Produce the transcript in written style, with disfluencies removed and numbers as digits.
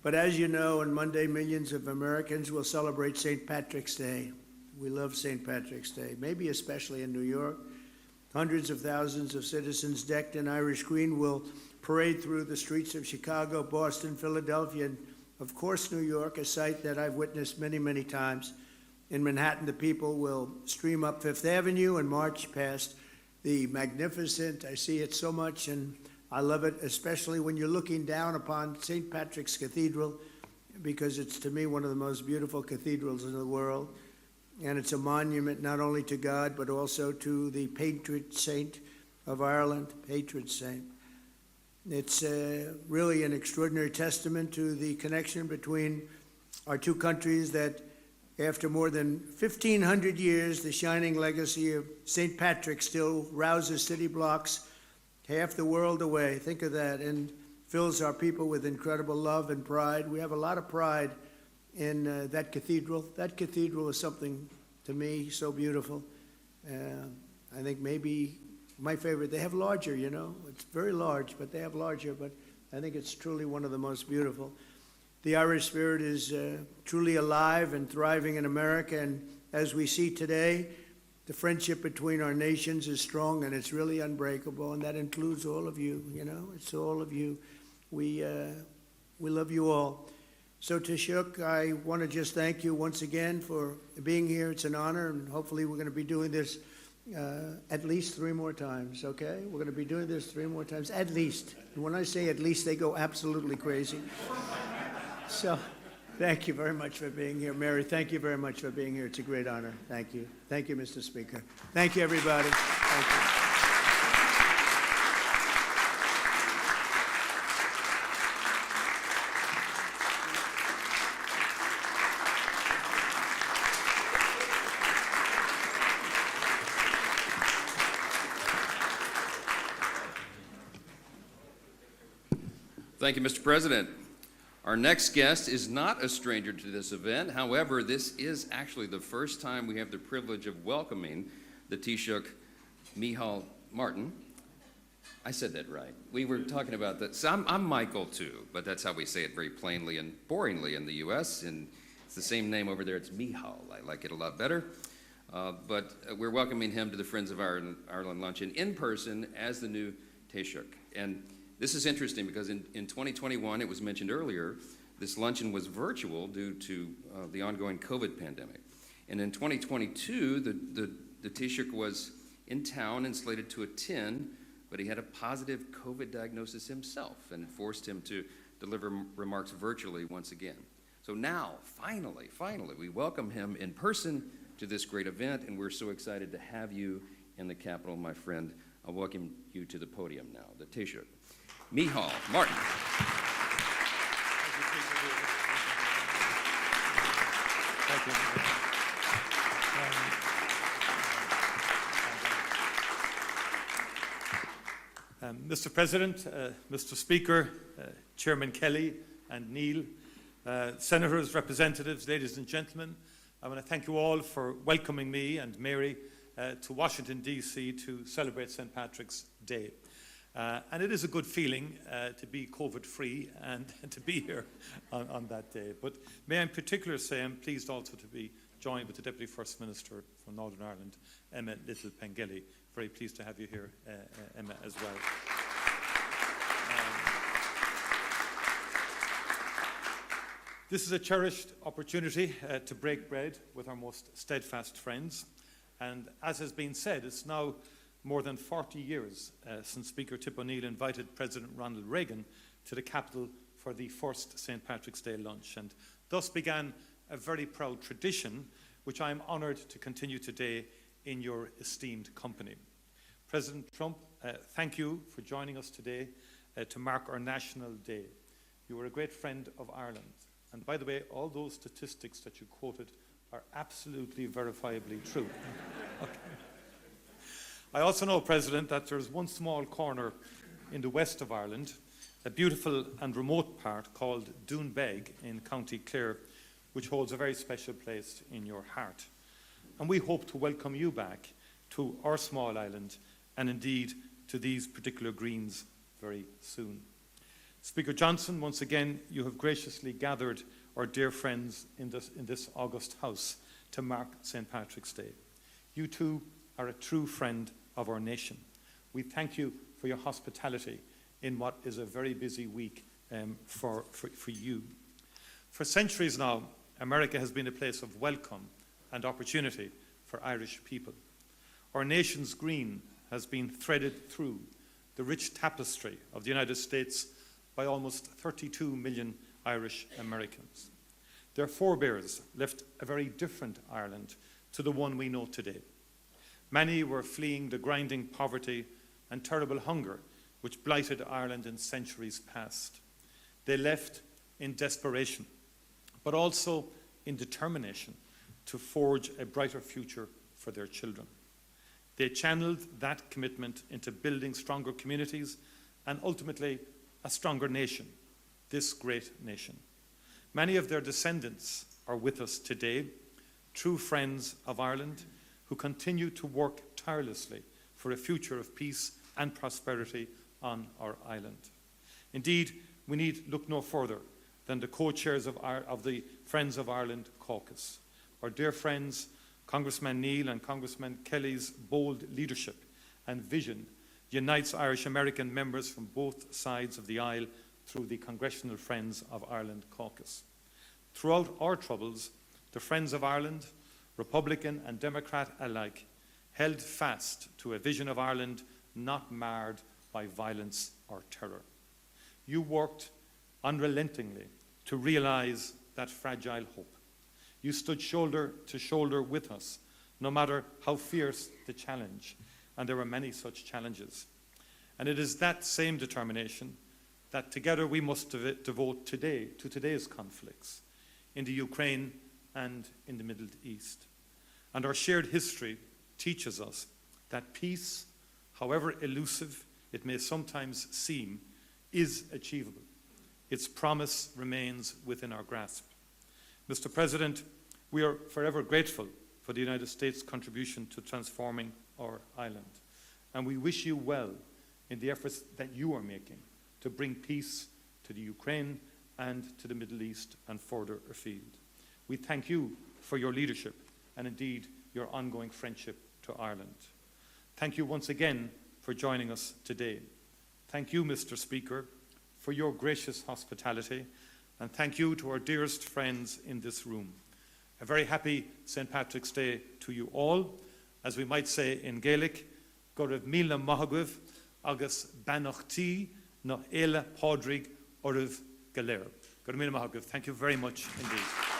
But as you know, on Monday, millions of Americans will celebrate St. Patrick's Day. We love St. Patrick's Day, maybe especially in New York. Hundreds of thousands of citizens decked in Irish green will parade through the streets of Chicago, Boston, Philadelphia, and of course, New York, a sight that I've witnessed many, many times. In Manhattan, the people will stream up Fifth Avenue and march past the magnificent, I see it so much, and I love it, especially when you're looking down upon St. Patrick's Cathedral, because it's, to me, one of the most beautiful cathedrals in the world. And it's a monument not only to God, but also to the patron saint of Ireland, patron saint. It's really an extraordinary testament to the connection between our two countries that after more than 1,500 years, the shining legacy of St. Patrick still rouses city blocks half the world away. Think of that, and fills our people with incredible love and pride. We have a lot of pride in that cathedral. That cathedral is something, to me, so beautiful. I think maybe my favorite, they have larger, you know. It's very large, but they have larger, but I think it's truly one of the most beautiful. The Irish spirit is truly alive and thriving in America, and as we see today, the friendship between our nations is strong and it's really unbreakable, and that includes all of you, you know, it's all of you. We love you all. So Taoiseach, I want to just thank you once again for being here. It's an honor, and hopefully we're going to be doing this at least 3 more times, okay? We're going to be doing this 3 more times, at least. And when I say at least, they go absolutely crazy. So thank you very much for being here. Mary, thank you very much for being here. It's a great honor. Thank you. Thank you, Mr. Speaker. Thank you, everybody. Thank you. Thank you, Mr. President. Our next guest is not a stranger to this event. However, this is actually the first time we have the privilege of welcoming the Taoiseach, Micheál Martin. I said that right. We were talking about that. So I'm Michael too, but that's how we say it very plainly and boringly in the U.S. And it's the same name over there. It's Micheál. I like it a lot better. But we're welcoming him to the Friends of Ireland Luncheon in person as the new Taoiseach. And this is interesting because in 2021, it was mentioned earlier, this luncheon was virtual due to the ongoing COVID pandemic. And in 2022, the Taoiseach was in town and slated to attend, but he had a positive COVID diagnosis himself, and it forced him to deliver remarks virtually once again. So now, finally, we welcome him in person to this great event, and we're so excited to have you in the Capitol, my friend. I'll welcome you to the podium now, the Taoiseach, Micheál Martin. Thank you. Mr. President, Mr. Speaker, Chairman Kelly and Neil, Senators, Representatives, ladies and gentlemen, I want to thank you all for welcoming me and Mary to Washington, D.C. to celebrate St. Patrick's Day. And it is a good feeling to be COVID-free and to be here on that day. But may I in particular say I'm pleased also to be joined with the Deputy First Minister from Northern Ireland, Emma Little-Pengelly. Very pleased to have you here, Emma, as well. This is a cherished opportunity to break bread with our most steadfast friends. And as has been said, it's now more than 40 years since Speaker Tip O'Neill invited President Ronald Reagan to the Capitol for the first St. Patrick's Day lunch, and thus began a very proud tradition which I am honoured to continue today in your esteemed company. President Trump, thank you for joining us today to mark our National Day. You were a great friend of Ireland, and by the way, all those statistics that you quoted are absolutely verifiably true. Okay. I also know, President, that there's one small corner in the west of Ireland, a beautiful and remote part called Doonbeg in County Clare, which holds a very special place in your heart. And we hope to welcome you back to our small island and indeed to these particular greens very soon. Speaker Johnson, once again, you have graciously gathered our dear friends in this August House to mark St. Patrick's Day. You too are a true friend of our nation. We thank you for your hospitality in what is a very busy week for you. For centuries now, America has been a place of welcome and opportunity for Irish people. Our nation's green has been threaded through the rich tapestry of the United States by almost 32 million Irish Americans. Their forebears left a very different Ireland to the one we know today. Many were fleeing the grinding poverty and terrible hunger which blighted Ireland in centuries past. They left in desperation, but also in determination to forge a brighter future for their children. They channeled that commitment into building stronger communities and ultimately a stronger nation, this great nation. Many of their descendants are with us today, true friends of Ireland who continue to work tirelessly for a future of peace and prosperity on our island. Indeed, we need look no further than the co-chairs of the Friends of Ireland caucus. Our dear friends, Congressman Neil and Congressman Kelly's bold leadership and vision unites Irish American members from both sides of the aisle through the Congressional Friends of Ireland caucus. Throughout our troubles, the Friends of Ireland, Republican and Democrat alike, held fast to a vision of Ireland not marred by violence or terror. You worked unrelentingly to realize that fragile hope. You stood shoulder to shoulder with us, no matter how fierce the challenge, and there were many such challenges. And it is that same determination that together we must devote today to today's conflicts in the Ukraine and in the Middle East. And our shared history teaches us that peace, however elusive it may sometimes seem, is achievable. Its promise remains within our grasp. Mr. President, we are forever grateful for the United States' contribution to transforming our island, and we wish you well in the efforts that you are making to bring peace to the Ukraine and to the Middle East and further afield. We thank you for your leadership and indeed your ongoing friendship to Ireland. Thank you once again for joining us today. Thank you, Mr. Speaker, for your gracious hospitality, and thank you to our dearest friends in this room. A very happy St. Patrick's Day to you all. As we might say in Gaelic, go raibh míle maithagah agus banachtaí nó éile pádraig oribh go léir. Go raibh míle maithagah. Thank you very much indeed.